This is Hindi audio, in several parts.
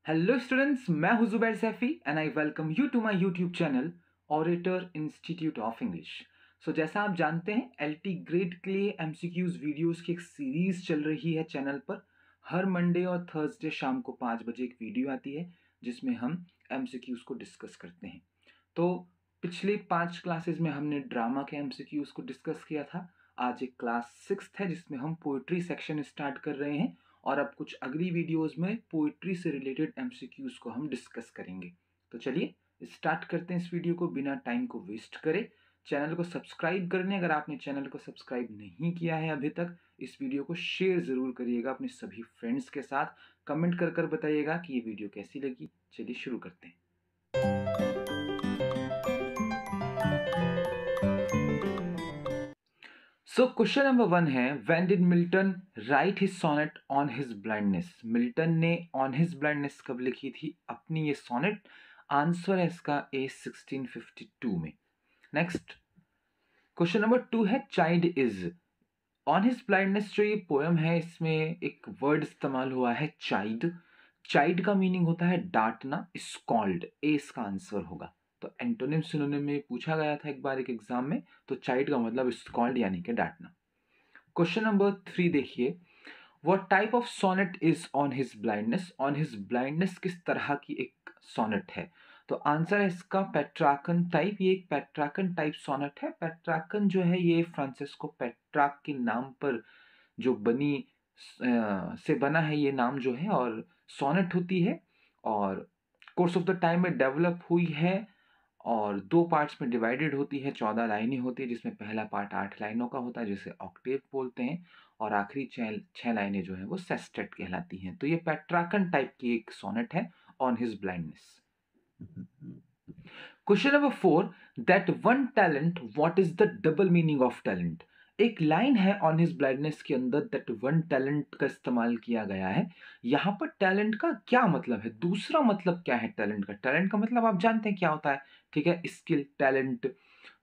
हेलो स्टूडेंट्स, मैं हूं Zubair Saifi and I welcome you to my YouTube channel Orator Institute of English. So जैसा आप जानते हैं, एलटी ग्रेड के लिए एमसीक्यूज वीडियोस की एक सीरीज चल रही है चैनल पर। हर मंडे और थर्सडे शाम को 5 बजे एक वीडियो आती है जिसमें हम एमसीक्यूज को डिस्कस करते हैं। तो पिछले 5 क्लासेस में हमने ड्रामा के एमसीक्यूज को डिस्कस किया था। आज एक क्लास 6th है जिसमें हम पोइट्री सेक्शन स्टार्ट कर रहे हैं और अब कुछ अगली वीडियोस में पोइट्री से रिलेटेड एमसीक्यूज को हम डिस्कस करेंगे। तो चलिए स्टार्ट करते हैं इस वीडियो को बिना टाइम को वेस्ट करे। चैनल को सब्सक्राइब करने, अगर आपने चैनल को सब्सक्राइब नहीं किया है अभी तक, इस वीडियो को शेयर ज़रूर करिएगा अपने सभी फ्रेंड्स के साथ। कमेंट कर कर बताइएगा कि ये वीडियो कैसी लगी। चलिए शुरू करते हैं। सो क्वेश्चन नंबर 1 है, when did Milton write his sonnet on his blindness. Milton ने ऑन हिज ब्लाइंडनेस कब लिखी थी अपनी ये सोनेट? आंसर है इसका ए 1652 में। नेक्स्ट क्वेश्चन नंबर 2 है, child is. On his blindness जो ये पोएम है, इसमें एक वर्ड इस्तेमाल हुआ है चाइल्ड। चाइल्ड का मीनिंग होता है डांटना, स्कॉल्ड। ए इसका आंसर होगा। तो एंटोनिम सिनोनिम में पूछा गया था एक बार एक एग्जाम में, तो चाइल्ड का मतलब स्कॉल्ड यानी कि डांटना। क्वेश्चन नंबर 3 देखिए, what type of sonnet is on his blindness. On his blindness किस तरह की एक सोनेट है? तो आंसर है इसका पेट्राकन टाइप। ये एक पेट्राकन टाइप सोनेट है। पेट्राकन जो है ये फ्रांसिस्को पेट्राक के नाम पर जो से बना है ये नाम जो है, और सोनेट होती है और कोर्स ऑफ द टाइम में डेवलप हुई है और 2 पार्ट्स में डिवाइडेड होती है। 14 लाइनें होती है जिसमें पहला पार्ट 8 लाइनों का होता है जिसे ऑक्टेव बोलते हैं, और आखिरी 6 लाइनें जो है वो सेस्टेट कहलाती हैं। तो ये पेट्राकन टाइप की एक सोनेट है on his blindness. Question number 4, that one talent, what is the double meaning of talent. एक लाइन है ऑन हिज ब्लाइंडनेस के अंदर, दैट वन टैलेंट का इस्तेमाल किया गया है। यहां पर टैलेंट का क्या मतलब है? दूसरा मतलब क्या है टैलेंट का? टैलेंट का मतलब आप जानते हैं क्या होता है, ठीक है, स्किल, टैलेंट।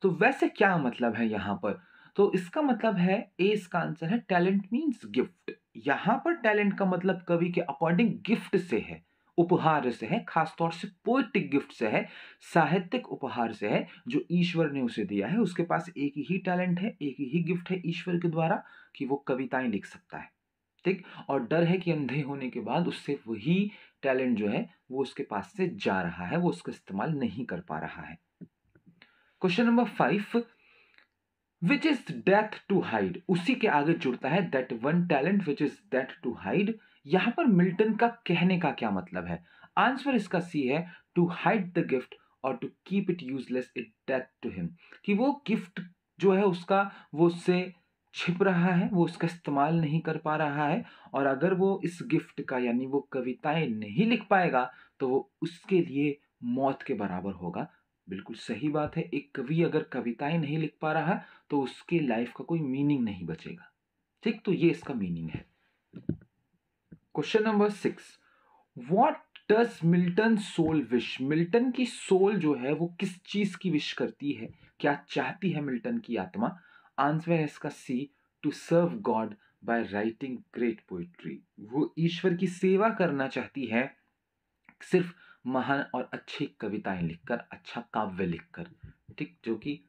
तो वैसे क्या मतलब है यहां पर? तो इसका मतलब है, ए इसका आंसर है, टैलेंट मीन्स गिफ्ट। यहां पर टैलेंट का मतलब कवि के अकॉर्डिंग गिफ्ट से है, उपहार से है, खासतौर से पोएटिक गिफ्ट से है, साहित्यिक उपहार से है जो ईश्वर ने उसे दिया है। उसके पास एक ही टैलेंट है, एक ही गिफ्ट है ईश्वर के द्वारा कि वो कविताएं लिख सकता है, ठीक। और डर है कि अंधे होने के बाद उससे वही टैलेंट जो है वो उसके पास से जा रहा है, वो उसका इस्तेमाल नहीं कर पा रहा है। Question number 5, which is death to hide. उसी के आगे जुड़ता है that one talent which is death to hide. यहां पर मिल्टन का कहने का क्या मतलब है? आंसर इसका सी है, टू हाइड द गिफ्ट और to keep it useless it death to him. कि वो गिफ्ट जो है उसका, वो उससे छिप रहा है, वो उसका इस्तेमाल नहीं कर पा रहा है, और अगर वो इस गिफ्ट का यानी वो कविताएं नहीं लिख पाएगा तो वो उसके लिए मौत के बराबर होगा। बिल्कुल सही बात है। एक कवि अगर कविताएं नहीं लिख पा रहा तो उसके लाइफ का कोई मीनिंग नहीं बचेगा, ठीक। तो ये इसका मीनिंग है। Question number 6, what does Milton soul wish. Milton की सोल जो है वो किस चीज की विश करती है, क्या चाहती है मिल्टन की आत्मा? आंसर है इसका C, to serve God by writing great poetry. वो ईश्वर की सेवा करना चाहती है सिर्फ महान और अच्छी कविताएं लिखकर, अच्छा काव्य लिखकर, ठीक। जो कि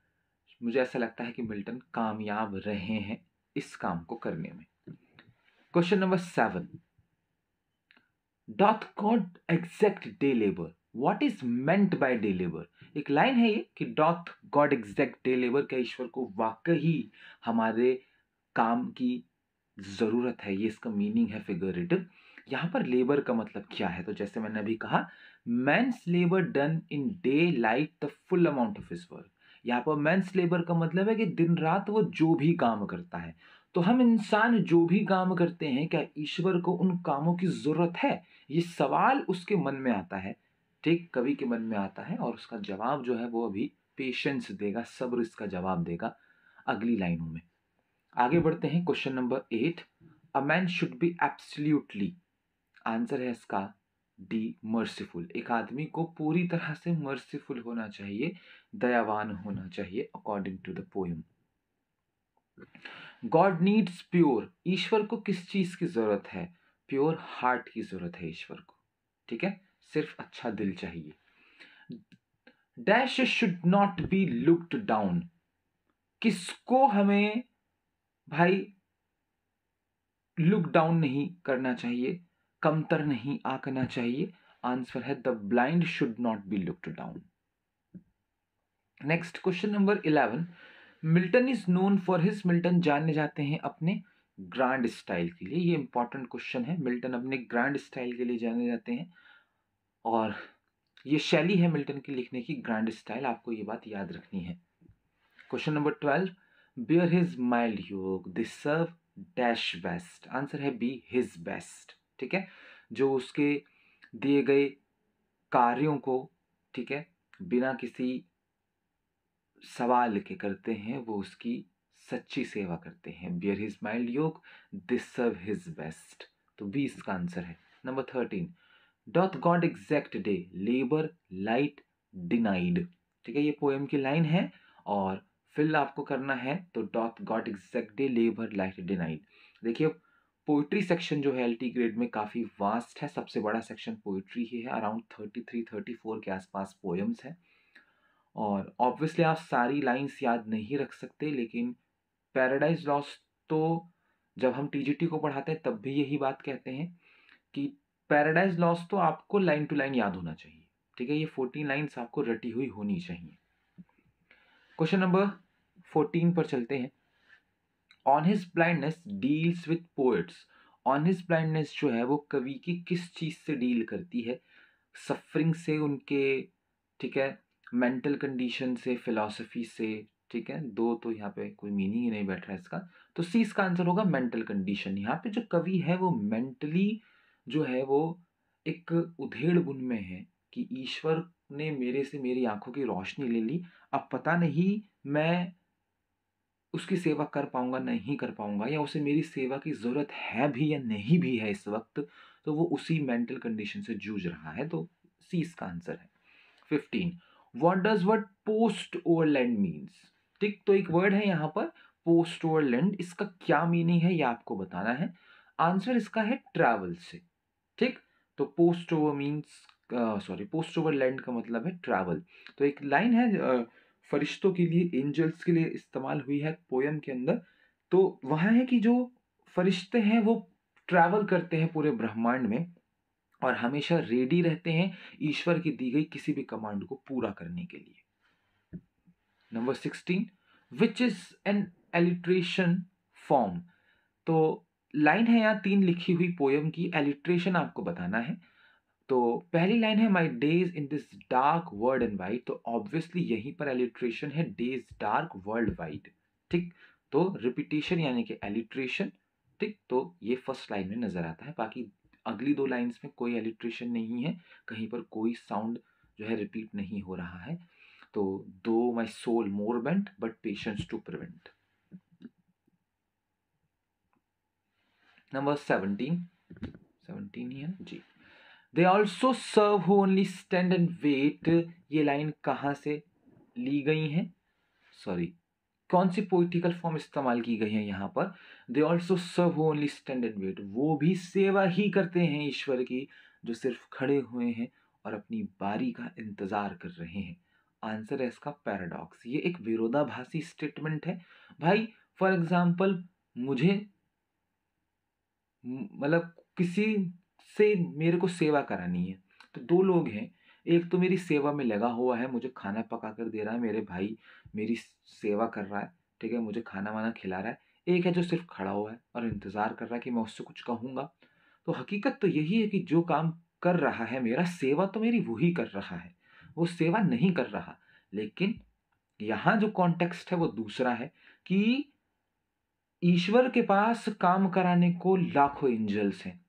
मुझे ऐसा लगता है कि मिल्टन कामयाब रहे हैं इस काम को करने में। Question number 7, doth God exact day labour. What is meant by day labour. एक लाइन है ये कि doth God exact day labour, क्या ईश्वर को वाकई हमारे काम की जरूरत है? ये इसका मीनिंग है फिगरेटिव। यहां पर लेबर का मतलब क्या है? तो जैसे मैंने अभी कहा, man's labour done in day light the full amount of his work. यहाँ पर मैंस लेबर का मतलब है कि दिन रात वो जो भी काम करता है। तो हम इंसान जो भी काम करते हैं, क्या ईश्वर को उन कामों की जरूरत है? ये सवाल उसके मन में आता है, ठीक, कवि के मन में आता है, और उसका जवाब जो है वो अभी पेशेंस देगा, सब्र इसका जवाब देगा अगली लाइनों में। आगे बढ़ते हैं। Question number 8, a man should be absolutely. Answer है इसका डी, मर्सीफुल। एक आदमी को पूरी तरह से मर्सीफुल होना चाहिए, दयावान होना चाहिए, according to the poem. God needs pure. ईश्वर को किस चीज की जरूरत है? प्योर हार्ट की जरूरत है ईश्वर को। ठीक है, सिर्फ अच्छा दिल चाहिए। Dash should not be looked down, किसको हमें भाई लुक डाउन नहीं करना चाहिए, कमतर नहीं आंकना चाहिए। आंसर है the blind should not be looked down. Next question number 11, Milton is known for his, Milton जाने जाते हैं अपने ग्रैंड स्टाइल के लिए। ये इंपॉर्टेंट क्वेश्चन है, मिल्टन अपने ग्रैंड स्टाइल के लिए जाने जाते हैं, और ये शैली है मिल्टन की लिखने की, ग्रैंड स्टाइल, आपको ये बात याद रखनी है। Question number 12, bear his mild yoke they serve dash best. Answer है बी, हिज बेस्ट। ठीक है, जो उसके दिए गए कार्यों को, ठीक है, बिना किसी सवाल के करते हैं, वो उसकी सच्ची सेवा करते हैं। Beer his mild yoke they serve his best, तो बी इसका आंसर है। Number 13, doth God exact day labour light denied. ठीक है, ये पोएम की लाइन है और फिल आपको करना है, तो doth God exact day labour light denied. देखिए, पोइट्री सेक्शन जो है एलटी ग्रेड में काफ़ी वास्ट है, सबसे बड़ा सेक्शन पोइट्री ही है, अराउंड 33-34 के आसपास पोएम्स है, और ऑब्वियसली आप सारी लाइंस याद नहीं रख सकते, लेकिन पैराडाइज लॉस्ट तो जब हम टीजीटी को पढ़ाते हैं तब भी यही बात कहते हैं कि पैराडाइज लॉस्ट तो आपको लाइन टू लाइन याद होना चाहिए। ठीक है, ये 14 लाइंस आपको रटी हुई होनी चाहिए। क्वेश्चन नंबर 14 पर चलते हैं। On his blindness deals with poets. On his blindness जो है वो कवि की किस चीज से डील करती है? सफरिंग से, उनके, ठीक है, मेंटल कंडीशन से, फिलॉसफी से। ठीक है, दो तो यहाँ पे कोई मीनिंग ही नहीं बैठ रहा है इसका, तो सी इसका आंसर होगा मेंटल कंडीशन। यहाँ पे जो कवि है वो मेंटली जो है वो एक उधेड़ बुन में है कि ईश्वर ने मेरे से मेरी आंखों की रोशनी ले ली, अब पता नहीं मैं उसकी सेवा कर पाऊंगा नहीं कर पाऊंगा, या उसे मेरी सेवा की जरूरत है भी या नहीं भी है इस वक्त, तो वो उसी मेंटल कंडीशन से जूझ रहा है, तो सी इसका आंसर है। 15, what does word post overland means. ठीक, तो एक वर्ड है यहाँ पर पोस्ट ओवरलैंड, इसका क्या मीनिंग है ये आपको बताना है। आंसर इसका है ट्रैवल से। ठीक, तो post over means, sorry, post over land का मतलब है ट्रैवल। तो एक लाइन है फरिश्तों के लिए, एंजल्स के लिए इस्तेमाल हुई है पोयम के अंदर, तो वहां है कि जो फरिश्ते हैं वो ट्रैवल करते हैं पूरे ब्रह्मांड में और हमेशा रेडी रहते हैं ईश्वर की दी गई किसी भी कमांड को पूरा करने के लिए। Number 16, which is an alliteration form. तो लाइन है यहाँ 3 लिखी हुई पोयम की, एलिट्रेशन आपको बताना है। तो पहली लाइन है my days in this dark world and wide, तो ऑब्वियसली यहीं पर एलिट्रेशन है, डेज डार्क वर्ल्ड वाइड। ठीक, तो रिपीटेशन यानी कि एलिट्रेशन। ठीक, तो ये फर्स्ट लाइन में नजर आता है, बाकी अगली 2 लाइंस में कोई एलिट्रेशन नहीं है, कहीं पर कोई साउंड जो है रिपीट नहीं हो रहा है। तो though my soul more bent but patience to prevent. Number 17 ही है जी। They also serve who only stand and wait, ये लाइन कहाँ से ली गई है, सॉरी, कौन सी पोइटिकल फॉर्म इस्तेमाल की गई है यहाँ पर? They also serve who only stand and wait, वो भी सेवा ही करते हैं ईश्वर की जो सिर्फ खड़े हुए हैं और अपनी बारी का इंतजार कर रहे हैं। आंसर है इसका पैराडॉक्स। ये एक विरोधाभासी स्टेटमेंट है भाई। फॉर एग्जाम्पल, मुझे मतलब किसी से मेरे को सेवा करानी है, तो 2 लोग हैं, एक तो मेरी सेवा में लगा हुआ है, मुझे खाना पका कर दे रहा है, मेरे भाई मेरी सेवा कर रहा है, ठीक है, मुझे खाना वाना खिला रहा है। एक है जो सिर्फ खड़ा हुआ है और इंतजार कर रहा है कि मैं उससे कुछ कहूंगा। तो हकीकत तो यही है कि जो काम कर रहा है मेरा, सेवा तो मेरी वही कर रहा है, वो सेवा नहीं कर रहा। लेकिन यहाँ जो कॉन्टेक्स्ट है वो दूसरा है कि ईश्वर के पास काम कराने को लाखों एंजल्स हैं,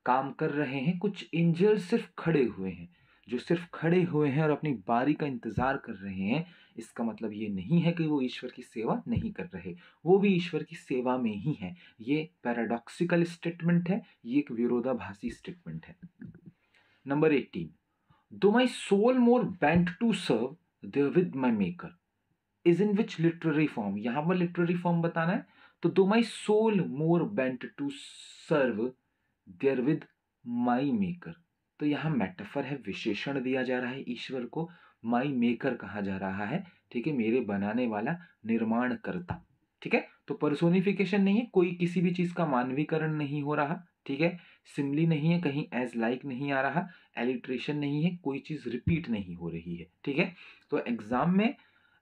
काम कर रहे हैं, कुछ एंजल्स सिर्फ खड़े हुए हैं। जो सिर्फ खड़े हुए हैं और अपनी बारी का इंतजार कर रहे हैं, इसका मतलब ये नहीं है कि वो ईश्वर की सेवा नहीं कर रहे, वो भी ईश्वर की सेवा में ही है। ये पैराडॉक्सिकल स्टेटमेंट है, ये एक विरोधाभासी स्टेटमेंट है। Number 18, though my soul more bent to serve therewith my maker is in which literary form. यहां पर लिटरेरी फॉर्म बताना है, तो though my soul more bent to serve therewith my maker. तो यहाँ मेटाफर है, विशेषण दिया जा रहा है ईश्वर को, माई मेकर कहा जा रहा है, ठीक है, मेरे बनाने वाला, निर्माण करता, ठीक है। तो पर्सोनिफिकेशन नहीं है, कोई किसी भी चीज का मानवीकरण नहीं हो रहा, ठीक है, सिमली नहीं है, कहीं एज लाइक नहीं आ रहा, एलिट्रेशन नहीं है, कोई चीज रिपीट नहीं हो रही है, ठीक है। तो एग्जाम में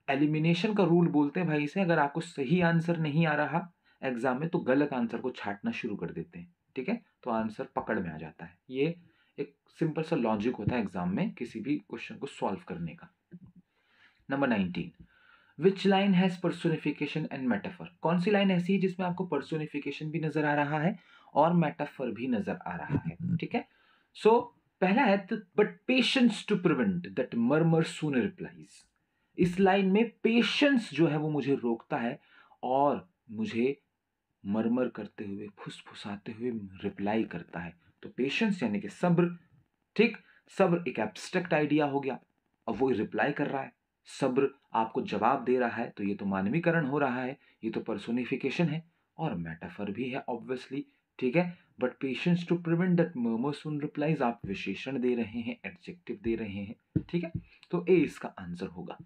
एलिमिनेशन का रूल बोलते हैं भाई से, अगर आपको सही आंसर नहीं आ रहा एग्जाम में तो गलत आंसर को छांटना शुरू कर देते हैं, ठीक है, तो आंसर पकड़ में आ जाता है। ये एक सिंपल सा लॉजिक होता है एग्जाम में किसी भी क्वेश्चन को सॉल्व करने का। Number 19, which line has personification and metaphor, कौन सी लाइन ऐसी है जिसमें आपको पर्सोनिफिकेशन भी नजर आ रहा है और मेटाफर भी नजर आ रहा है, ठीक है। सो पहला है, but patience to prevent that murmur soon replies, इस लाइन में पेशेंस जो है वो मुझे रोकता है और मुझे मरमर करते हुए, फुसफुसाते हुए रिप्लाई करता है। तो पेशेंस यानी कि सब्र, ठीक, सब्र एक एब्स्ट्रैक्ट आइडिया हो गया, अब वो रिप्लाई कर रहा है, सब्र आपको जवाब दे रहा है, तो ये तो मानवीकरण हो रहा है, ये तो पर्सोनिफिकेशन है और मेटाफर भी है ऑब्वियसली, ठीक है। But patience to prevent that murmur soon replies, आप विशेषण दे रहे हैं, एडजेक्टिव दे रहे हैं, ठीक है, तो ए इसका आंसर होगा।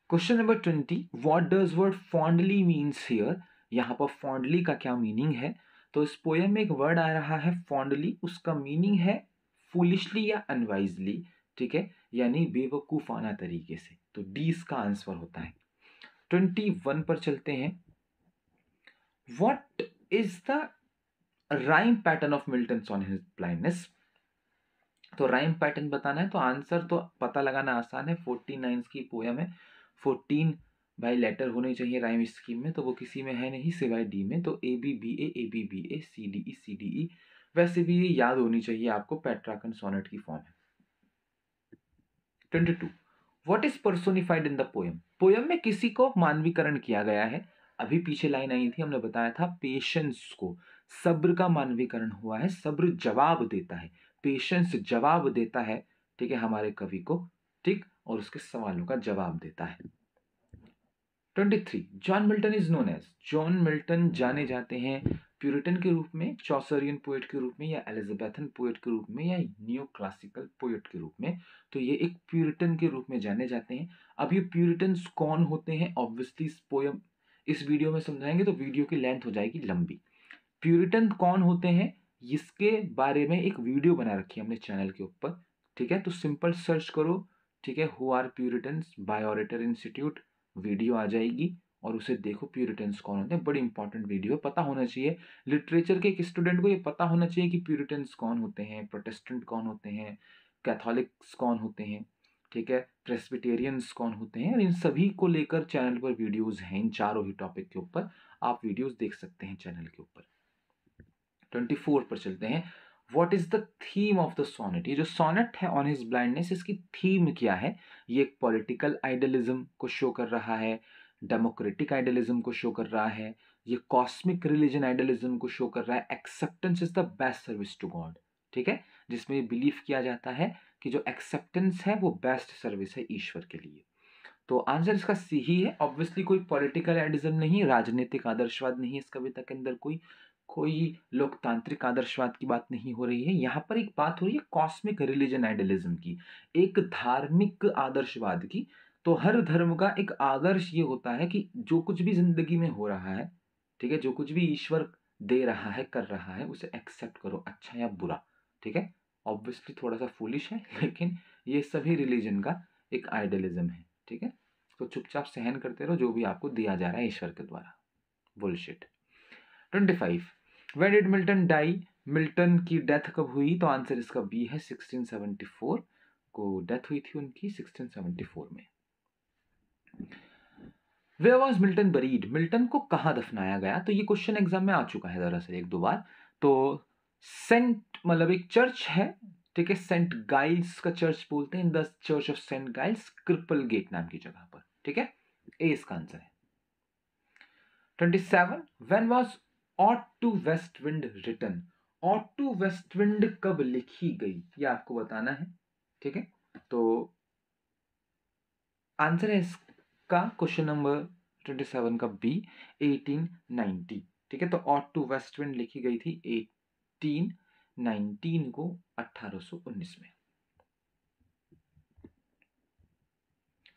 Question number 20, what does word fondly means here, यहां पर फॉन्डली का क्या मीनिंग है। तो इस पोयम में एक वर्ड आ रहा है फॉन्डली, उसका मीनिंग है फुलिशली या अनवाइजली, ठीक है, यानी बेवकूफाना तरीके से, तो डी इसका आंसर होता है। 21 पर चलते हैं, what is the rhyme pattern of Milton on his blindness, तो राइम पैटर्न बताना है तो आंसर तो पता लगाना आसान है, 14 लाइन्स की पोयम है, 14 भाई लेटर होने चाहिए राइम स्कीम में, तो वो किसी में है नहीं सिवाय डी में, तो A B B A C D E, वैसे भी ये याद होनी चाहिए आपको, पेट्रार्कन सोनेट की फॉर्म है। 22, what is personified in the poem, poem में किसी को मानवीकरण किया गया है, अभी पीछे लाइन आई थी हमने बताया था पेशेंस को, सब्र का मानवीकरण हुआ है, सब्र जवाब देता है, पेशेंस जवाब देता है, ठीक है, हमारे कवि को, ठीक, और उसके सवालों का जवाब देता है। 23, John Milton is known as, John Milton जाने जाते हैं प्यूरिटन के रूप में, चौसरियन पोएट के रूप में, या एलिजाबेथन पोएट के रूप में, या न्यू क्लासिकल पोएट के रूप में, तो ये एक प्यूरिटन के रूप में जाने जाते हैं। अब ये प्यूरिटन्स कौन होते हैं, ऑब्वियसली इस पोयम इस वीडियो में समझाएंगे तो वीडियो की लेंथ हो जाएगी लंबी। प्यूरिटन कौन होते हैं इसके बारे में एक वीडियो बना रखी है हमने चैनल के ऊपर, ठीक है, तो सिंपल सर्च करो, ठीक है, who are Puritans by Orator Institute, video आ जाएगी और उसे देखो, प्यूरिटन्स कौन होते हैं, बड़ी इंपॉर्टेंट वीडियो, पता होना चाहिए लिटरेचर के एक स्टूडेंट को, ये पता होना चाहिए कि प्यूरिटन्स कौन होते हैं, प्रोटेस्टेंट कौन होते हैं, कैथोलिक्स कौन होते हैं, ठीक है, प्रेस्बिटेरियंस कौन होते हैं, इन सभी को लेकर चैनल पर वीडियोज हैं, इन चारों ही टॉपिक के ऊपर आप वीडियोज देख सकते हैं चैनल के ऊपर। 24 पर चलते हैं, what is the theme of the sonnet, ये जो सोनेट है ऑन हिज ब्लाइंडनेस, इसकी थीम क्या है, ये एक पॉलिटिकल आइडियलिज्म को शो कर रहा है, डेमोक्रेटिक आइडियलिज्म को शो कर रहा है, ये कॉस्मिक रिलीजन आइडियलिज्म को शो कर रहा है, acceptance is the best service to God, ठीक है, जिसमें बिलीव किया जाता है कि जो एक्सेप्टेंस है वो बेस्ट सर्विस है ईश्वर के लिए। तो आंसर इसका सी ही है, ऑब्वियसली कोई पॉलिटिकल आइडियलिज्म नहीं, राजनीतिक आदर्शवाद नहीं है इस कविता के अंदर, कोई कोई लोकतांत्रिक आदर्शवाद की बात नहीं हो रही है, यहाँ पर एक बात हो रही है कॉस्मिक रिलीजन आइडियलिज्म की, एक धार्मिक आदर्शवाद की। तो हर धर्म का एक आदर्श ये होता है कि जो कुछ भी जिंदगी में हो रहा है, ठीक है, जो कुछ भी ईश्वर दे रहा है, कर रहा है, उसे एक्सेप्ट करो, अच्छा या बुरा, ठीक है, ऑब्वियसली थोड़ा सा फूलिश है लेकिन ये सभी रिलीजन का एक आइडियलिज्म है, ठीक है, तो चुपचाप सहन करते रहो जो भी आपको दिया जा रहा है ईश्वर के द्वारा, bullshit. 25, when did Milton die, Milton की डेथ कब हुई, तो आंसर इसका बी है, 1674 को डेथ हुई थी उनकी, 1674 में। Where was Milton buried, Milton को कहाँ दफनाया गया, तो ये क्वेश्चन एग्जाम में आ चुका है दरअसल एक दो बार। तो सेंट मतलब एक चर्च है, ठीक है, सेंट गाइल्स का चर्च बोलते हैं, the church of Saint Giles, Cripplegate नाम की जगह पर, ठीक है, ए इसका आंसर है। 27, when was ode to west wind written, ode to west wind कब लिखी गई, ये आपको बताना है, ठीक है, तो आंसर है इसका क्वेश्चन नंबर 27 का बी, 1890, ठीक है, तो ऑट टू वेस्ट विंड लिखी गई थी 1890 19 को 1819 में।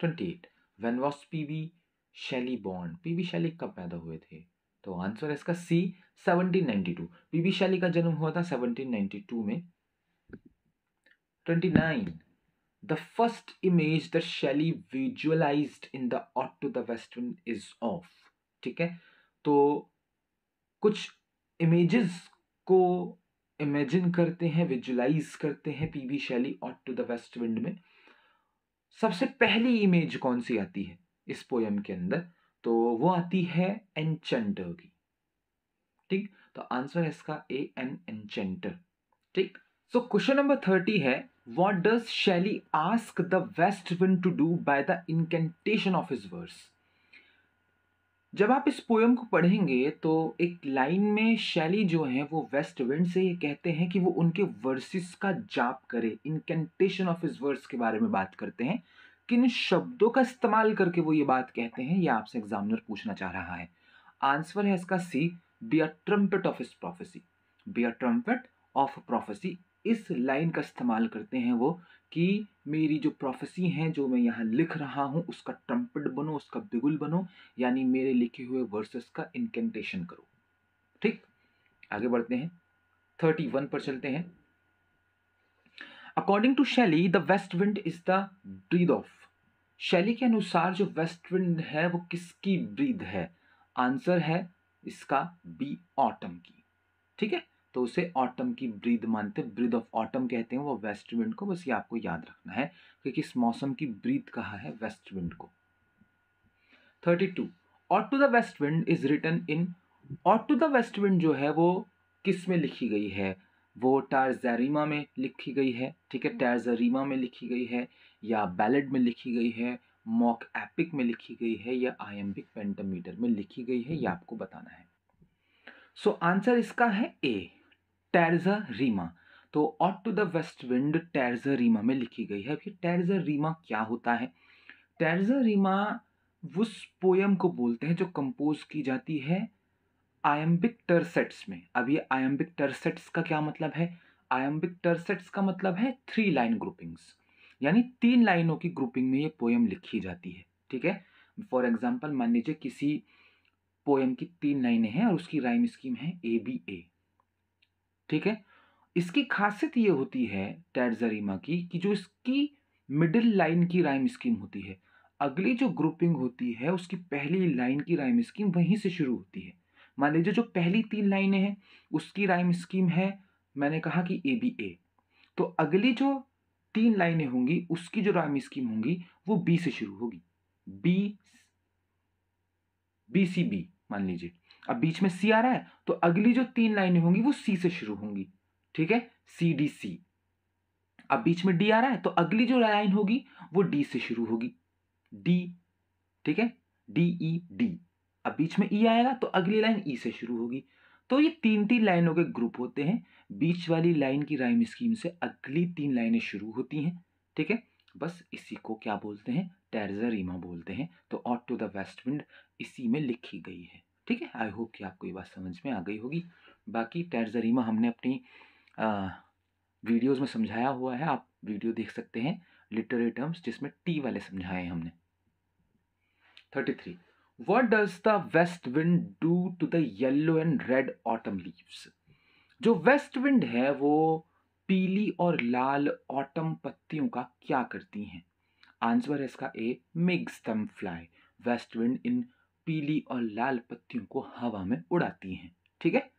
28 when was PB Shelley born, PB Shelley कब पैदा हुए थे? तो आंसर है इसका सी 1792। पीबी शैली का जन्म हुआ था 1792 में। 29 the first image that Shelley visualized in the Ode to the West Wind is of, ठीक है, तो कुछ इमेजेस को इमेजिन करते हैं, विजुलाइज करते हैं PB Shelley ode to the waste wind में। सबसे पहली इमेज कौन सी आती है इस पोयम के अंदर? तो वो आती है एन्चेंटर की। ठीक, तो आंसर है इसका ए एन एन्चेंटर। ठीक, सो क्वेश्चन नंबर 30 है what does Shelley ask the waste wind to do by the incantation of his verse. जब आप इस पोयम को पढ़ेंगे तो एक लाइन में शैली जो है वो वेस्ट विंड से ये कहते हैं कि वो उनके वर्सेस का जाप करे। इनकेंटेशन ऑफ हिज वर्स के बारे में बात करते हैं। किन शब्दों का इस्तेमाल करके वो ये बात कहते हैं, ये आपसे एग्जामिनर पूछना चाह रहा है। आंसर है इसका C, be a trumpet of his prophecy. Be a trumpet of prophecy, इस लाइन का इस्तेमाल करते हैं वो कि मेरी जो प्रोफेसी है, जो मैं यहाँ लिख रहा हूँ, उसका ट्रम्पेट बनो, उसका बिगुल बनो, यानी मेरे लिखे हुए वर्सेस का इनकेंटेशन करो। ठीक, आगे बढ़ते हैं, 31 पर चलते हैं। According to Shelley the waste wind is the breath of. Shelley के अनुसार जो वेस्ट विंड है वो किसकी ब्रीथ है? आंसर है इसका बी, ऑटम की। ठीक है, तो उसे ऑटम की ब्रीथ मानते हैं, ब्रीथ ऑफ ऑटम कहते हैं वो वेस्ट विंड को। बस ये आपको याद रखना है कि किस मौसम की ब्रीथ कहा है वेस्ट विंड को। 32 ode to the waste wind is written in, ode to the waste wind जो है वो किस में लिखी गई है? वो टारज़रीमा में लिखी गई है। ठीक है, टारज़रीमा में लिखी गई है, या बैलेड में लिखी गई है, मॉक एपिक में लिखी गई है, या आयम्बिक पेंटामीटर में लिखी गई है, ये आपको बताना है। सो आंसर इसका है ए, टारज़रीमा। तो odd to the waste Wind terza rima में लिखी गई है। फिर टारज़रीमा क्या होता है? टारज़रीमा उस पोयम को बोलते हैं जो कंपोज की जाती है आयम्बिक टर्सेट्स में। अब ये आयम्बिक टर्सेट्स का क्या मतलब है? आयम्बिक टर्सेट्स का मतलब है 3 लाइन ग्रुपिंग्स, यानी 3 लाइनों की ग्रुपिंग में ये पोयम लिखी जाती है। ठीक है, फॉर एग्जाम्पल मान लीजिए किसी पोयम की 3 लाइनें हैं और उसकी राइम स्कीम है ए बी ए। ठीक है, इसकी खासियत ये होती है टारज़रीमा की कि जो इसकी मिडिल लाइन की राइम स्कीम होती है, अगली जो ग्रुपिंग होती है उसकी पहली लाइन की राइम स्कीम वहीं से शुरू होती है। मान लीजिए जो पहली 3 लाइनें हैं उसकी राइम स्कीम है, मैंने कहा कि ए बी ए, तो अगली जो 3 लाइनें होंगी उसकी जो राइम स्कीम होंगी वो बी से शुरू होगी। बी बी सी बी मान लीजिए, अब बीच में सी आ रहा है तो अगली जो 3 लाइनें होंगी वो सी से शुरू होंगी। ठीक है, सी डी सी। अब बीच में डी आ रहा है तो अगली जो लाइन होगी वो डी से शुरू होगी, डी। ठीक है, डी ई डी। अब बीच में ई आएगा तो अगली लाइन ई से शुरू होगी। तो ये 3 लाइनों के ग्रुप होते हैं। बीच वाली लाइन की राइम स्कीम से अगली 3 लाइनें शुरू होती हैं। ठीक है, बस इसी को क्या बोलते हैं? टारज़रीमा बोलते हैं। तो odd to the waste wind इसी में लिखी गई है। ठीक है, आई होप कि आपको ये बात समझ में आ गई होगी। बाकी टारज़रीमा हमने अपनी वीडियोज़ में समझाया हुआ है, आप वीडियो देख सकते हैं लिटरेरी टर्म्स जिसमें टी वाले समझाए हैं हमने। 33 What does the west wind do to the yellow and red autumn leaves? जो वेस्ट विंड है वो पीली और लाल ऑटम पत्तियों का क्या करती हैं? आंसर है इसका A, makes them fly. West wind इन पीली और लाल पत्तियों को हवा में उड़ाती हैं। ठीक है,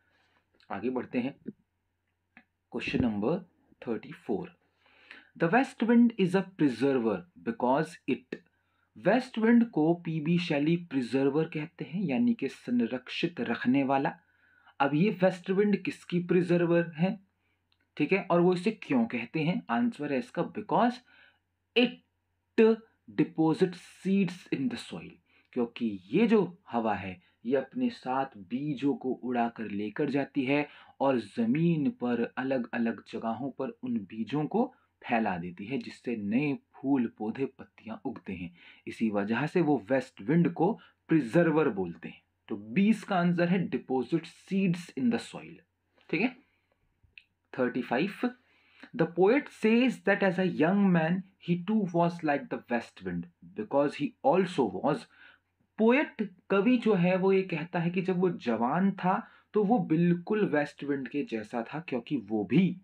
आगे बढ़ते हैं। Question number 34 the waste wind is a preserver because it, waste wind को पीबी शैली प्रिजर्वर कहते हैं, यानी कि संरक्षित रखने वाला। अब ये वेस्ट विंड किसकी प्रिजर्वर है? ठीक है, और वो इसे क्यों कहते हैं? आंसर है इसका because it deposit seeds in the soil, क्योंकि ये जो हवा है ये अपने साथ बीजों को उड़ाकर लेकर जाती है और जमीन पर अलग अलग जगहों पर उन बीजों को फैला देती है, जिससे नए फूल पौधे पत्तियां उगते हैं। इसी वजह से वो वेस्ट विंड को प्रिजर्वर बोलते हैं। तो 20 का आंसर है deposit seeds in the soil. ठीक है, 35. The poet says that as a young man he too was like the west wind because he also was. Poet कवि जो है वो ये कहता है कि जब वो जवान था तो वो बिल्कुल वेस्ट विंड के जैसा था, क्योंकि वो भी,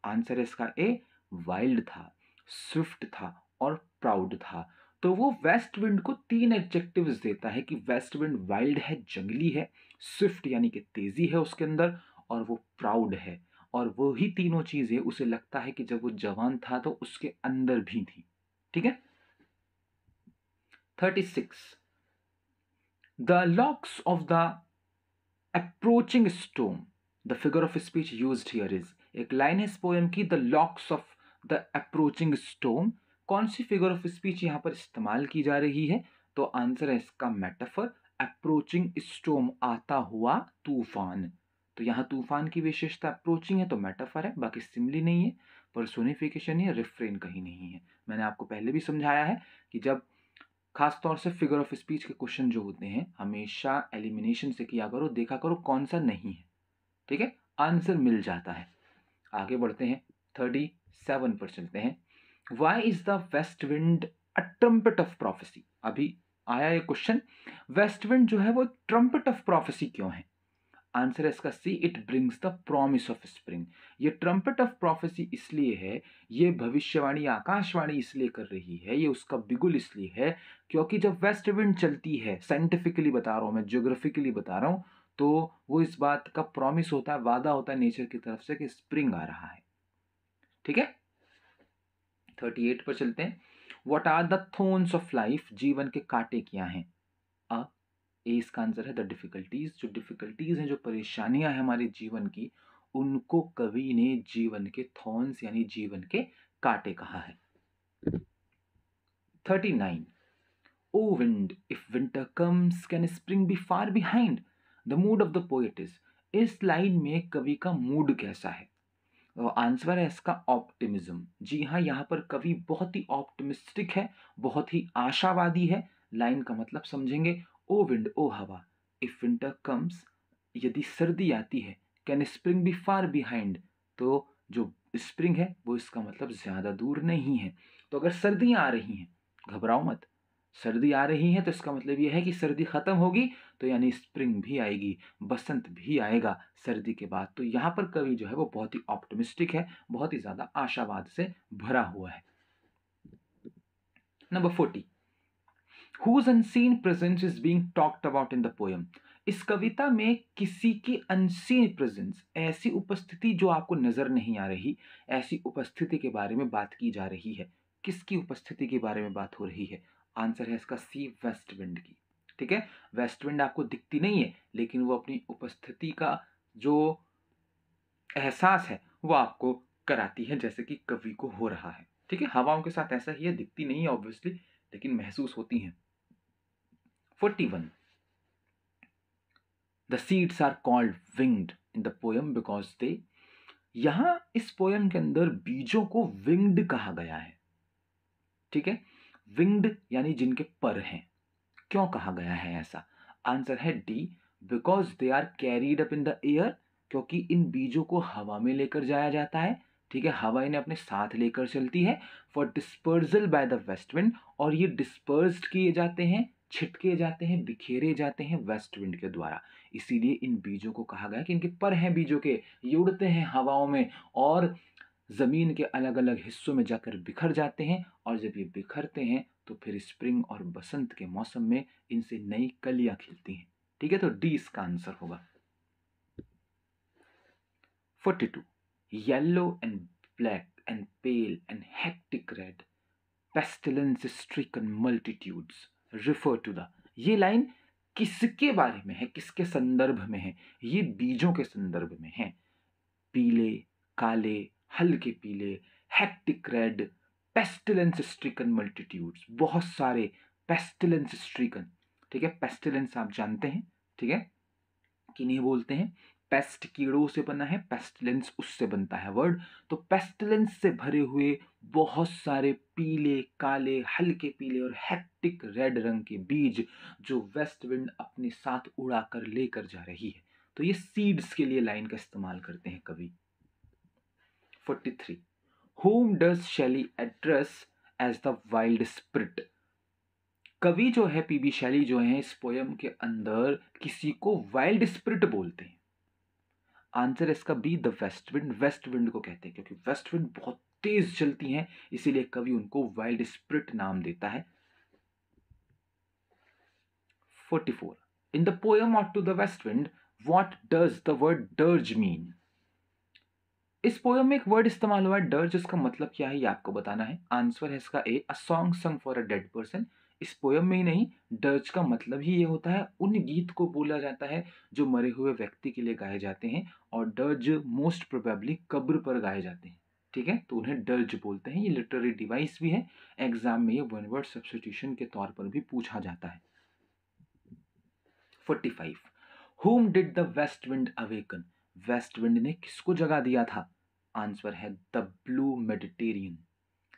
आंसर है इसका ए, वाइल्ड था, स्विफ्ट था और प्राउड था। तो वो वेस्ट विंड को 3 एडजेक्टिव्स देता है कि वेस्ट विंड वाइल्ड है, जंगली है, स्विफ्ट यानी कि तेजी है उसके अंदर, और वो प्राउड है। और वो ही तीनों चीजें उसे लगता है कि जब वो जवान था तो उसके अंदर भी थी। ठीक है। 36. The locks of the approaching storm. The figure of speech used here is, एक लाइन है इस पोएम की, the locks of the approaching storm. कौन सी फिगर ऑफ स्पीच यहां पर इस्तेमाल की जा रही है? तो आंसर है इसका मेटाफर, अप्रोचिंग स्टोम, आता हुआ तूफान। तो यहां तूफान की विशेषता अप्रोचिंग है तो मेटाफर है, बाकी सिमिली नहीं है, पर्सोनिफिकेशन है, रिफ्रेन कहीं नहीं है। मैंने आपको पहले भी समझाया है कि जब खास तौर से फिगर ऑफ स्पीच के क्वेश्चन जो होते हैं हमेशा एलिमिनेशन से किया करो, देखा करो कौन सा नहीं है। ठीक है, आंसर मिल जाता है। आगे बढ़ते हैं, 37 पर चलते हैं। Why is the waste wind a trumpet of prophecy? अभी आया ये क्वेश्चन, वेस्ट विंड जो है वो ट्रम्पेट ऑफ प्रोफेसी क्यों है? आंसर है इसका C, it brings the promise of spring. ये ट्रम्पेट ऑफ प्रोफेसी इसलिए है, ये भविष्यवाणी आकाशवाणी इसलिए कर रही है, ये उसका बिगुल इसलिए है क्योंकि जब वेस्ट विंड चलती है, साइंटिफिकली बता रहा हूं मैं, ज्योग्राफिकली बता रहा हूं, तो वो इस बात का प्रॉमिस होता है, वादा होता है नेचर की तरफ से कि स्प्रिंग आ रहा है। ठीक है। 38 पर चलते हैं। What are the thorns of life? जीवन के कांटे क्या हैं? अ ए इसका आंसर है द डिफिकल्टीज। जो डिफिकल्टीज हैं, जो परेशानियां हैं हमारे जीवन की, उनको कवि ने जीवन के थॉर्न्स यानी जीवन के कांटे कहा है। 39. O wind, if winter comes, can spring be far behind? The mood of the poet is. इस लाइन में कवि का मूड कैसा है? तो आंसर है इसका ऑप्टिमिज्म। जी हाँ, यहाँ पर कवि बहुत ही ऑप्टिमिस्टिक है, बहुत ही आशावादी है। लाइन का मतलब समझेंगे, ओ विंड, ओ हवा, इफ विंटर कम्स, यदि सर्दी आती है, can spring be far behind, तो जो स्प्रिंग है वो इसका मतलब ज्यादा दूर नहीं है। तो अगर सर्दियां आ रही हैं, घबराओ मत, सर्दी आ रही है तो इसका मतलब यह है कि सर्दी खत्म होगी, तो यानी स्प्रिंग भी आएगी, बसंत भी आएगा सर्दी के बाद। तो यहाँ पर कवि जो है वो बहुत ही ऑप्टिमिस्टिक है, बहुत ही ज्यादा आशावाद से भरा हुआ है। Number 40. Whose unseen presence is being talked about in the poem? इस कविता में किसी की अनसीन प्रेजेंस, ऐसी उपस्थिति जो आपको नजर नहीं आ रही, ऐसी उपस्थिति के बारे में बात की जा रही है। किसकी उपस्थिति के बारे में बात हो रही है? आंसर है इसका सी, वेस्ट विंड की। ठीक है, वेस्ट विंड आपको दिखती नहीं है, लेकिन वो अपनी उपस्थिति का जो एहसास है वो आपको कराती है, जैसे कि कवि को हो रहा है। ठीक है, हवाओं के साथ ऐसा ही है, दिखती नहीं है ऑब्वियसली, लेकिन महसूस होती हैं। 41. The seeds are called winged in the poem because they, यहां इस पोयम के अंदर बीजों को विंग्ड कहा गया है। ठीक है, विंग्ड यानी जिनके पर हैं। क्यों कहा गया है ऐसा? आंसर है D, because they are carried up in the air, क्योंकि इन बीजों को हवा में लेकर जाया जाता है। ठीक है, हवा इन्हें अपने साथ लेकर चलती है for dispersal by the west wind, और ये डिस्पर्स्ड किए जाते हैं, छिटके जाते हैं, बिखेरे जाते हैं वेस्ट विंड के द्वारा। इसीलिए इन बीजों को कहा गया कि इनके पर हैं बीजों के, ये उड़ते हैं हवाओं में और जमीन के अलग अलग हिस्सों में जाकर बिखर जाते हैं, और जब ये बिखरते हैं तो फिर स्प्रिंग और बसंत के मौसम में इनसे नई कलियां खिलती हैं। ठीक है, तो डी इसका आंसर होगा। 42. Yellow and black and pale and hectic red, pestilence stricken multitudes refer to the, ये लाइन किसके बारे में है, किसके संदर्भ में है? ये बीजों के संदर्भ में है। पीले, काले, हल्के पीले, hectic red, pestilence stricken multitudes, बहुत सारे, पेस्टिलेंस स्ट्रिकन। ठीक है, पेस्टिलेंस आप जानते हैं, ठीक है, किन्हें बोलते हैं? पेस्ट कीड़ों से बना है, पेस्टिलेंस उससे बनता है वर्ड। तो पेस्टिलेंस से भरे हुए बहुत सारे पीले, काले, हल्के पीले और हेक्टिक रेड रंग के बीज जो वेस्ट विंड अपने साथ उड़ाकर लेकर जा रही है। तो ये सीड्स के लिए लाइन का इस्तेमाल करते हैं कवि। 43. Whom does Shelley address as the wild spirit? कवि जो है पीबी शैली जो है इस पोयम के अंदर किसी को वाइल्ड स्पिरिट बोलते हैं। आंसर इसका B, the waste wind. West wind को कहते हैं क्योंकि वेस्ट विंड बहुत तेज चलती हैं, इसीलिए कवि उनको वाइल्ड स्पिरिट नाम देता है। 44. In the poem Out to the West Wind, what does the word dirge mean? इस पोयम में एक वर्ड इस्तेमाल हुआ है डर्ज, इसका मतलब क्या है ये आपको बताना है। आंसर है इसका A, a song sung for a dead person. इस पोयम में ही नहीं, डर्ज का मतलब ही ये होता है उन गीत को बोला जाता है जो मरे हुए व्यक्ति के लिए गाए जाते हैं, और डर्ज मोस्ट प्रोबेबली कब्र पर गाए जाते हैं। ठीक है, तो उन्हें डर्ज बोलते हैं। ये लिटरेरी डिवाइस भी है, एग्जाम में ये वन वर्ड सब्स्टिट्यूशन के तौर पर भी पूछा जाता है। 45. Whom did the west wind awaken? West wind ने किसको जगा दिया था? आंसर है द ब्लू मेडिटेरियन।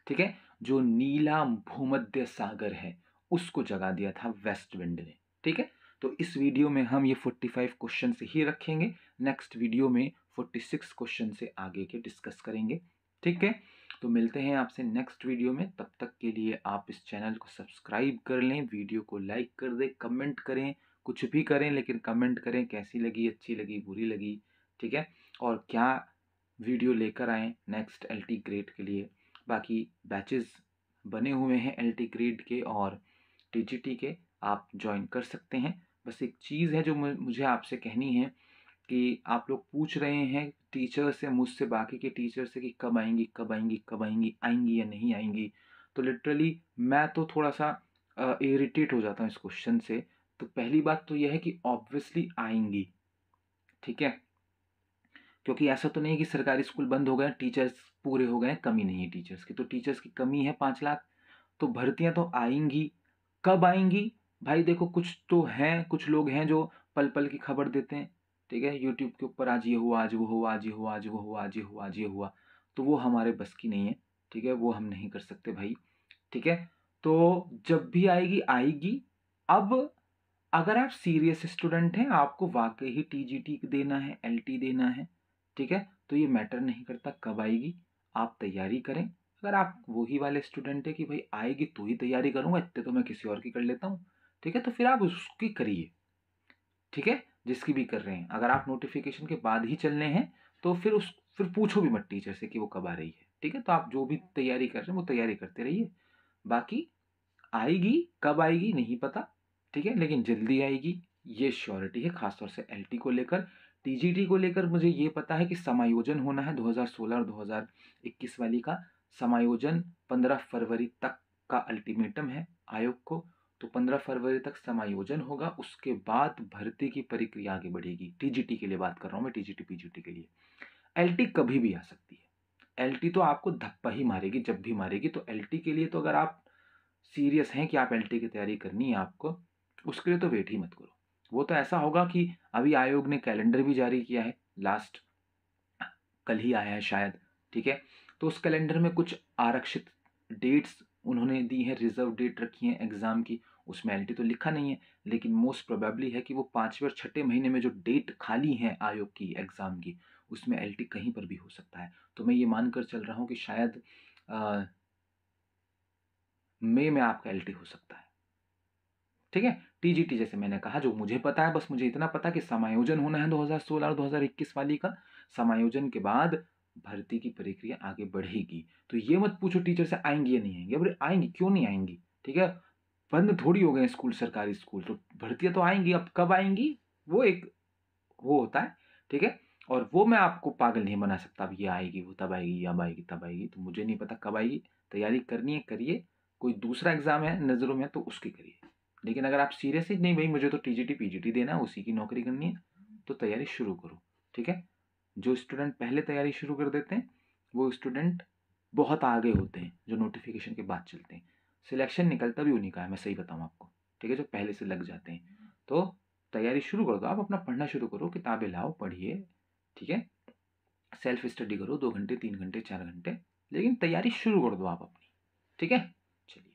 ठीक है, जो नीला भूमध्य सागर है उसको जगा दिया था वेस्ट विंड ने। ठीक है, तो इस वीडियो में हम ये 45 क्वेश्चन से ही रखेंगे। नेक्स्ट वीडियो में 46 क्वेश्चन से आगे के डिस्कस करेंगे। ठीक है, तो मिलते हैं आपसे नेक्स्ट वीडियो में। तब तक के लिए आप इस चैनल को सब्सक्राइब कर लें, वीडियो को लाइक कर दें, कमेंट करें, कुछ भी करें लेकिन कमेंट करें कैसी लगी, अच्छी लगी, बुरी लगी। ठीक है, और क्या वीडियो लेकर आए नेक्स्ट एलटी ग्रेड के लिए। बाकी बैचेस बने हुए हैं एलटी ग्रेड के और टीजीटी के, आप ज्वाइन कर सकते हैं। बस एक चीज़ है जो मुझे आपसे कहनी है कि आप लोग पूछ रहे हैं टीचर से, मुझसे, बाकी के टीचर से कि कब आएंगी कब आएंगी कब आएंगी, आएंगी या नहीं आएंगी। तो लिटरली मैं तो थोड़ा सा इरिटेट हो जाता हूँ इस क्वेश्चन से। तो पहली बात तो यह है कि ऑब्वियसली आएंगी। ठीक है, क्योंकि ऐसा तो नहीं है कि सरकारी स्कूल बंद हो गए, टीचर्स पूरे हो गए, कमी नहीं है टीचर्स की। तो टीचर्स की कमी है 5 लाख, तो भर्तियां तो आएंगी। कब आएंगी भाई? देखो, कुछ तो हैं, कुछ लोग हैं जो पल पल की खबर देते हैं। ठीक है, यूट्यूब के ऊपर आज ये हुआ, आज वो हुआ, आज ये हुआ, आज वो हुआ, आज ये हुआ, आज ये हुआ। तो वो हमारे बस की नहीं है। ठीक है, वो हम नहीं कर सकते भाई। ठीक है, तो जब भी आएगी आएगी। अब अगर आप सीरियस स्टूडेंट हैं, आपको वाकई ही टीजीटी देना है, एलटी देना है, ठीक है, तो ये मैटर नहीं करता कब आएगी, आप तैयारी करें। अगर आप वही वाले स्टूडेंट है कि भाई आएगी तो ही तैयारी करूंगा, इतने तो मैं किसी और की कर लेता हूँ, ठीक है, तो फिर आप उसकी करिए। ठीक है, जिसकी भी कर रहे हैं। अगर आप नोटिफिकेशन के बाद ही चलने हैं तो फिर पूछो भी मत टीचर से कि वो कब आ रही है। ठीक है, तो आप जो भी तैयारी कर रहे हैं वो तैयारी करते रहिए। बाकी आएगी, कब आएगी नहीं पता। ठीक है, लेकिन जल्दी आएगी ये श्योरिटी है, खासतौर से एलटी को लेकर। टीजीटी को लेकर मुझे ये पता है कि समायोजन होना है 2016 और 2021 वाली का। समायोजन 15 फरवरी तक का अल्टीमेटम है आयोग को, तो 15 फरवरी तक समायोजन होगा। उसके बाद भर्ती की प्रक्रिया आगे बढ़ेगी। टीजीटी के लिए बात कर रहा हूँ मैं, टीजीटी पीजीटी के लिए। एलटी कभी भी आ सकती है। एलटी तो आपको धप्पा ही मारेगी जब भी मारेगी। तो एलटी के लिए तो अगर आप सीरियस हैं कि आप एलटी की तैयारी करनी है आपको, उसके लिए तो वेट ही मत करो। वो तो ऐसा होगा कि अभी आयोग ने कैलेंडर भी जारी किया है, लास्ट कल ही आया है शायद। ठीक है, तो उस कैलेंडर में कुछ आरक्षित डेट्स उन्होंने दी है, रिजर्व डेट रखी है एग्जाम की। उसमें एलटी तो लिखा नहीं है, लेकिन मोस्ट प्रोबेबली है कि वो 5वें और 6ठे महीने में जो डेट खाली है आयोग की एग्जाम की, उसमें एलटी कहीं पर भी हो सकता है। तो मैं ये मानकर चल रहा हूँ कि शायद मई में आपका एलटी हो सकता है। ठीक है, टीजीटी जैसे मैंने कहा जो मुझे पता है, बस मुझे इतना पता कि समायोजन होना है 2016 और 2021 वाली का। समायोजन के बाद भर्ती की प्रक्रिया आगे बढ़ेगी। तो ये मत पूछो टीचर से आएंगी या नहीं आएंगी। अरे आएंगी, क्यों नहीं आएंगी? ठीक है, बंद थोड़ी हो गए स्कूल, सरकारी स्कूल, तो भर्तियां तो आएंगी। अब कब आएंगी वो एक वो होता है। ठीक है, और वो मैं आपको पागल नहीं बना सकता, अब ये आएगी, वो तब आएगी, अब आएगी, तब आएगी, तो मुझे नहीं पता कब आएगी। तैयारी करनी है करिए, कोई दूसरा एग्जाम है नज़रों में तो उसकी करिए। लेकिन अगर आप सीरियस ही नहीं भाई मुझे तो टीजीटी पीजीटी देना है, उसी की नौकरी करनी है, तो तैयारी शुरू करो। ठीक है, जो स्टूडेंट पहले तैयारी शुरू कर देते हैं वो स्टूडेंट बहुत आगे होते हैं, जो नोटिफिकेशन के बाद चलते हैं। सिलेक्शन निकलता भी उन्हीं का है, मैं सही बताऊँ आपको। ठीक है, जो पहले से लग जाते हैं। तो तैयारी शुरू कर दो, आप अपना पढ़ना शुरू करो, किताबें लाओ, पढ़िए। ठीक है, सेल्फ स्टडी करो 2 घंटे 3 घंटे 4 घंटे, लेकिन तैयारी शुरू कर दो आप अपनी। ठीक है, चलिए।